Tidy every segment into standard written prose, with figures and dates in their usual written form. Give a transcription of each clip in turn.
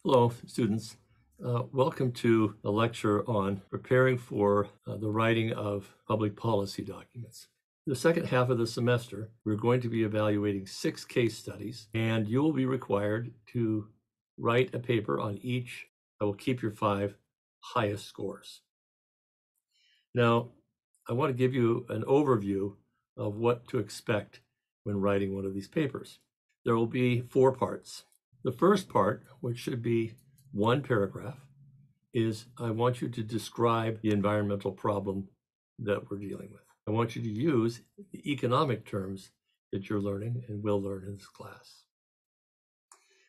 Hello, students. Welcome to a lecture on preparing for the writing of public policy documents. The second half of the semester, we're going to be evaluating 6 case studies, and you will be required to write a paper on each that will keep your 5 highest scores. Now, I want to give you an overview of what to expect when writing one of these papers. There will be 4 parts. The first part, which should be 1 paragraph, is I want you to describe the environmental problem that we're dealing with. I want you to use the economic terms that you're learning and will learn in this class.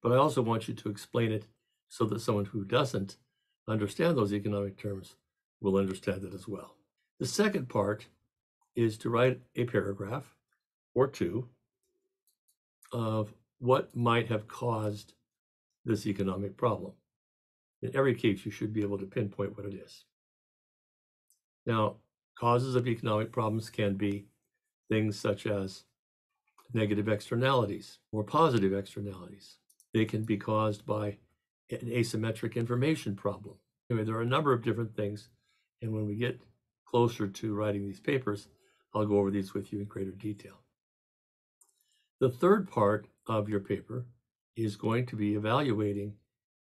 But I also want you to explain it so that someone who doesn't understand those economic terms will understand it as well. The second part is to write a paragraph or 2 of what might have caused this economic problem. In every case, you should be able to pinpoint what it is. Now, causes of economic problems can be things such as negative externalities or positive externalities. They can be caused by an asymmetric information problem. Anyway, there are a number of different things, and when we get closer to writing these papers, I'll go over these with you in greater detail. The third part of your paper is going to be evaluating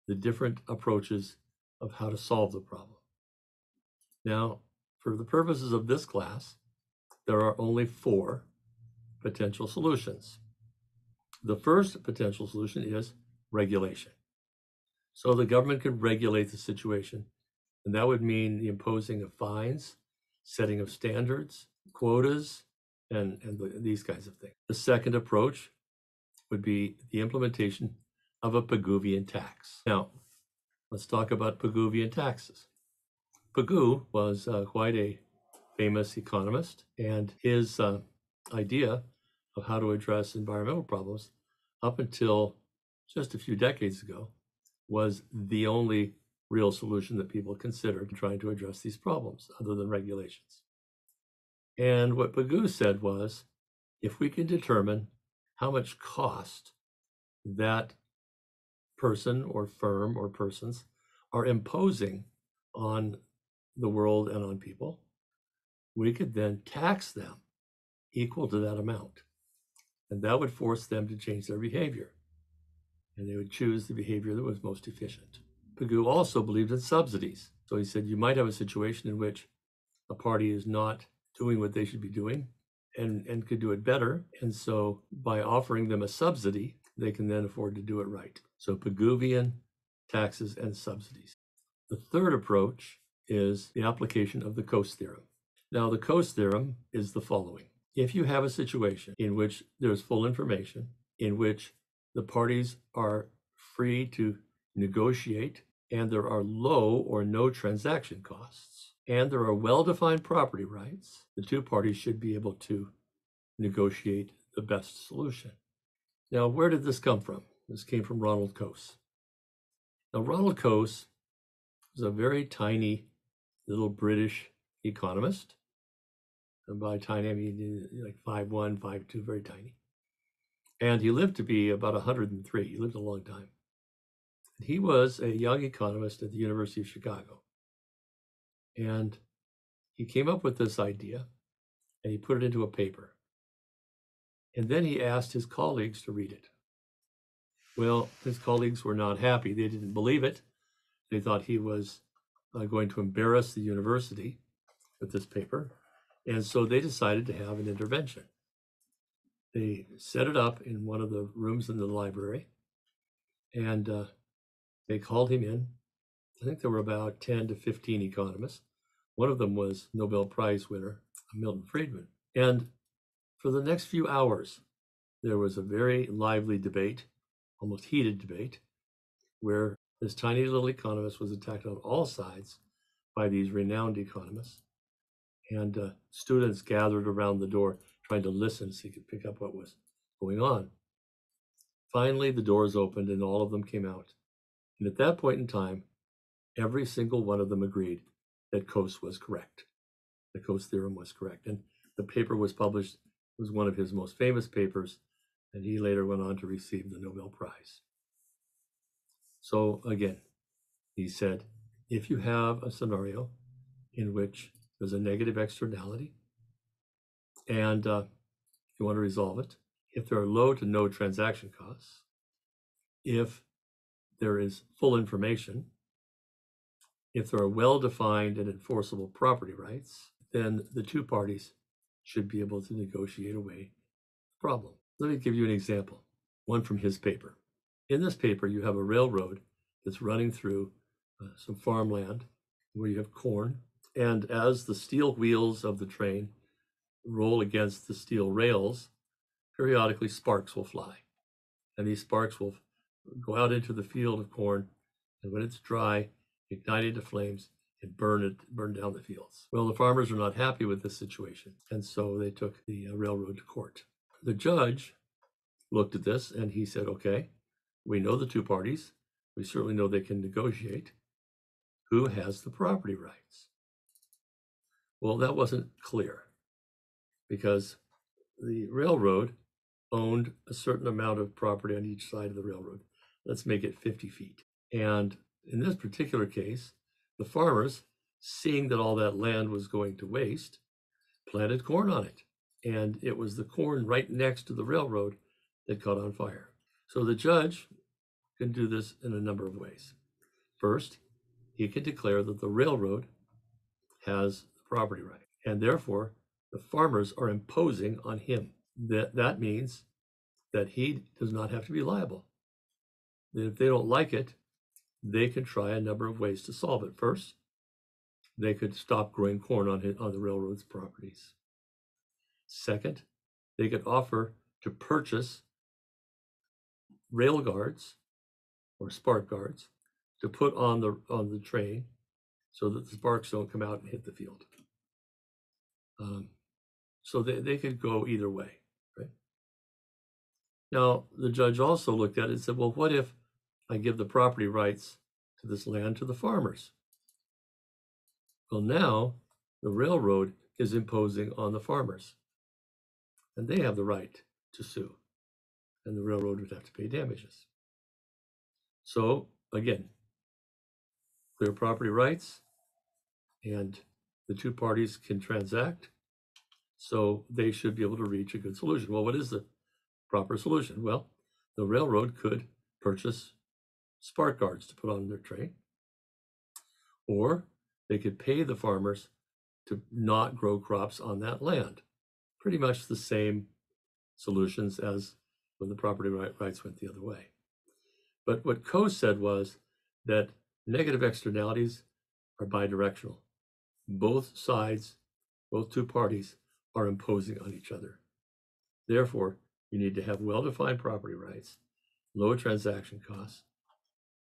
the different approaches of how to solve the problem. Now, for the purposes of this class, there are only 4 potential solutions. The first potential solution is regulation. So the government could regulate the situation, and that would mean the imposing of fines, setting of standards, quotas, and these kinds of things. The second approach would be the implementation of a Pigouvian tax. Now, let's talk about Pigouvian taxes. Pigou was quite a famous economist, and his idea of how to address environmental problems up until just a few decades ago was the only real solution that people considered trying to address these problems other than regulations. And what Pigou said was, if we can determine how much cost that person or firm or persons are imposing on the world and on people, we could then tax them equal to that amount. And that would force them to change their behavior. And they would choose the behavior that was most efficient. Pigou also believed in subsidies. So he said you might have a situation in which a party is not doing what they should be doing and could do it better. And so by offering them a subsidy, they can then afford to do it right. So Pigouvian taxes and subsidies. The third approach is the application of the Coase theorem. Now, the Coase theorem is the following. If you have a situation in which there's full information, in which the parties are free to negotiate, and there are low or no transaction costs, and there are well-defined property rights, the 2 parties should be able to negotiate the best solution. Now, where did this come from? This came from Ronald Coase. Now, Ronald Coase was a very tiny little British economist. And by tiny, I mean like 5'1", 5'2", very tiny. And he lived to be about 103. He lived a long time. He was a young economist at the University of Chicago. And he came up with this idea, and he put it into a paper. And then he asked his colleagues to read it. Well, his colleagues were not happy. They didn't believe it. They thought he was going to embarrass the university with this paper. And so they decided to have an intervention. They set it up in one of the rooms in the library, and they called him in. I think there were about 10 to 15 economists. One of them was Nobel Prize winner Milton Friedman. And for the next few hours, there was a very lively debate, almost heated debate, where this tiny little economist was attacked on all sides by these renowned economists. And students gathered around the door trying to listen so he could pick up what was going on. Finally, the doors opened and all of them came out. And at that point in time, every single one of them agreed that Coase was correct. The Coase theorem was correct. And the paper was published. It was one of his most famous papers, and he later went on to receive the Nobel Prize. So again, he said, if you have a scenario in which there's a negative externality and you want to resolve it, if there are low to no transaction costs, if there is full information, if there are well-defined and enforceable property rights, then the two parties should be able to negotiate away the problem. Let me give you an example, one from his paper. In this paper, you have a railroad that's running through some farmland where you have corn. And as the steel wheels of the train roll against the steel rails, periodically sparks will fly. And these sparks will go out into the field of corn. And when it's dry, ignite into flames and burn down the fields. Well, the farmers are not happy with this situation. And so they took the railroad to court. The judge looked at this and he said, okay, we know the two parties. We certainly know they can negotiate. Who has the property rights? Well, that wasn't clear because the railroad owned a certain amount of property on each side of the railroad. Let's make it 50 feet. And in this particular case, the farmers, seeing that all that land was going to waste, planted corn on it. And it was the corn right next to the railroad that caught on fire. So the judge can do this in a number of ways. First, he can declare that the railroad has the property right, and therefore the farmers are imposing on him. That means that he does not have to be liable. If they don't like it, they can try a number of ways to solve it. First, they could stop growing corn on the railroad's properties. Second, they could offer to purchase rail guards or spark guards to put on the train so that the sparks don't come out and hit the field. So they could go either way, right? Now, the judge also looked at it and said, well, what if I give the property rights to this land to the farmers? Well, now the railroad is imposing on the farmers, and they have the right to sue, and the railroad would have to pay damages. So again, clear property rights, and the two parties can transact, so they should be able to reach a good solution. Well, what is the proper solution? Well, the railroad could purchase spark guards to put on their train, or they could pay the farmers to not grow crops on that land. Pretty much the same solutions as when the property rights went the other way. But what Coe said was that negative externalities are bidirectional. Both sides, both two parties are imposing on each other. Therefore, you need to have well-defined property rights, low transaction costs,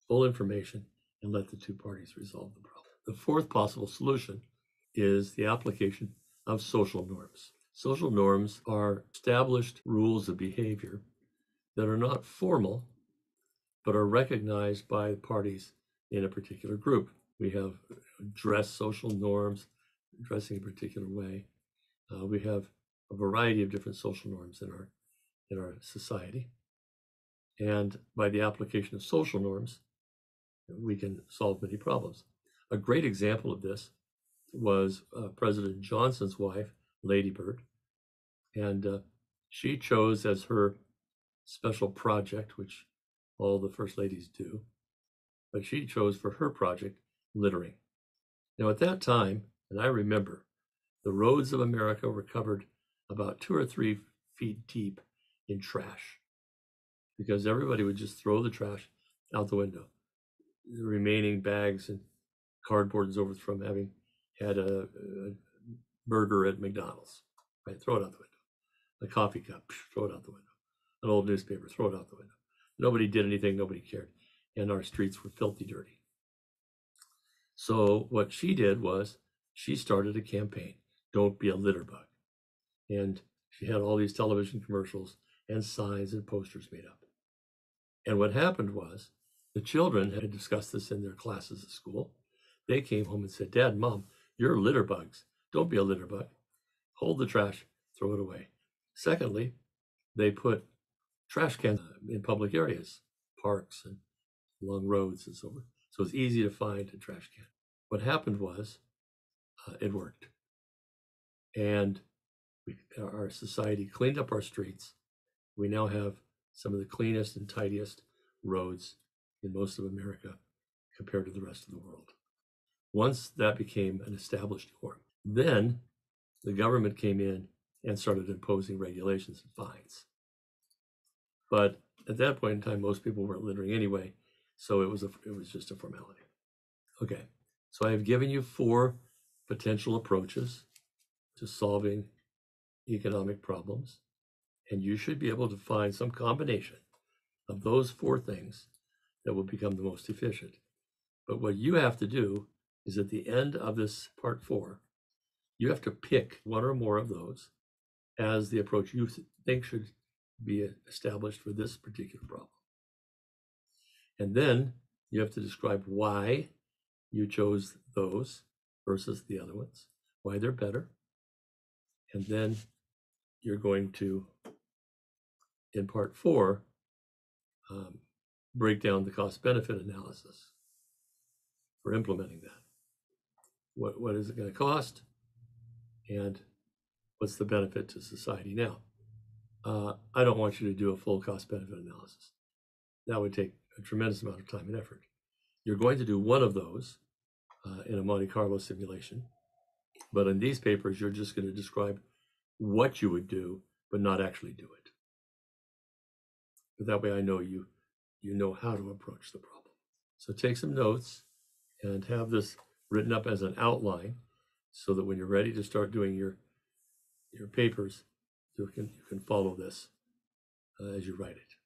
full information, and let the two parties resolve the problem. The fourth possible solution is the application of social norms. Social norms are established rules of behavior that are not formal, but are recognized by parties in a particular group. We have dress social norms, dressing a particular way. We have a variety of different social norms in our society. And by the application of social norms, we can solve many problems. A great example of this was President Johnson's wife, Lady Bird. And she chose as her special project, which all the first ladies do, but she chose for her project littering. Now, at that time, and I remember, the roads of America were covered about 2 or 3 feet deep in trash because everybody would just throw the trash out the window. The remaining bags and cardboards over from having had a burger at McDonald's, right? Throw it out the window. A coffee cup, throw it out the window. An old newspaper, throw it out the window. Nobody did anything, nobody cared. And our streets were filthy dirty. So what she did was she started a campaign, Don't Be a Litter Bug. And she had all these television commercials and signs and posters made up. And what happened was the children had discussed this in their classes at school. They came home and said, Dad, Mom, you're litter bugs. Don't be a litter bug. Hold the trash, throw it away. Secondly, they put trash cans in public areas, parks and along roads and so forth. So it's easy to find a trash can. What happened was it worked. And our society cleaned up our streets. We now have some of the cleanest and tidiest roads in most of America compared to the rest of the world. Once that became an established norm, then the government came in and started imposing regulations and fines. But at that point in time, most people weren't littering anyway, so it was just a formality. Okay, so I have given you 4 potential approaches to solving economic problems, and you should be able to find some combination of those 4 things that will become the most efficient. But what you have to do is at the end of this part 4, you have to pick one or more of those as the approach you think should be established for this particular problem. And then you have to describe why you chose those versus the other ones, why they're better. And then you're going to, in part 4, break down the cost-benefit analysis for implementing that. What is it going to cost? And what's the benefit to society now? I don't want you to do a full cost-benefit analysis. That would take a tremendous amount of time and effort. You're going to do one of those in a Monte Carlo simulation, but in these papers, you're just going to describe what you would do, but not actually do it. But that way I know you know how to approach the problem. So take some notes and have this written up as an outline so that when you're ready to start doing your papers, you can follow this as you write it.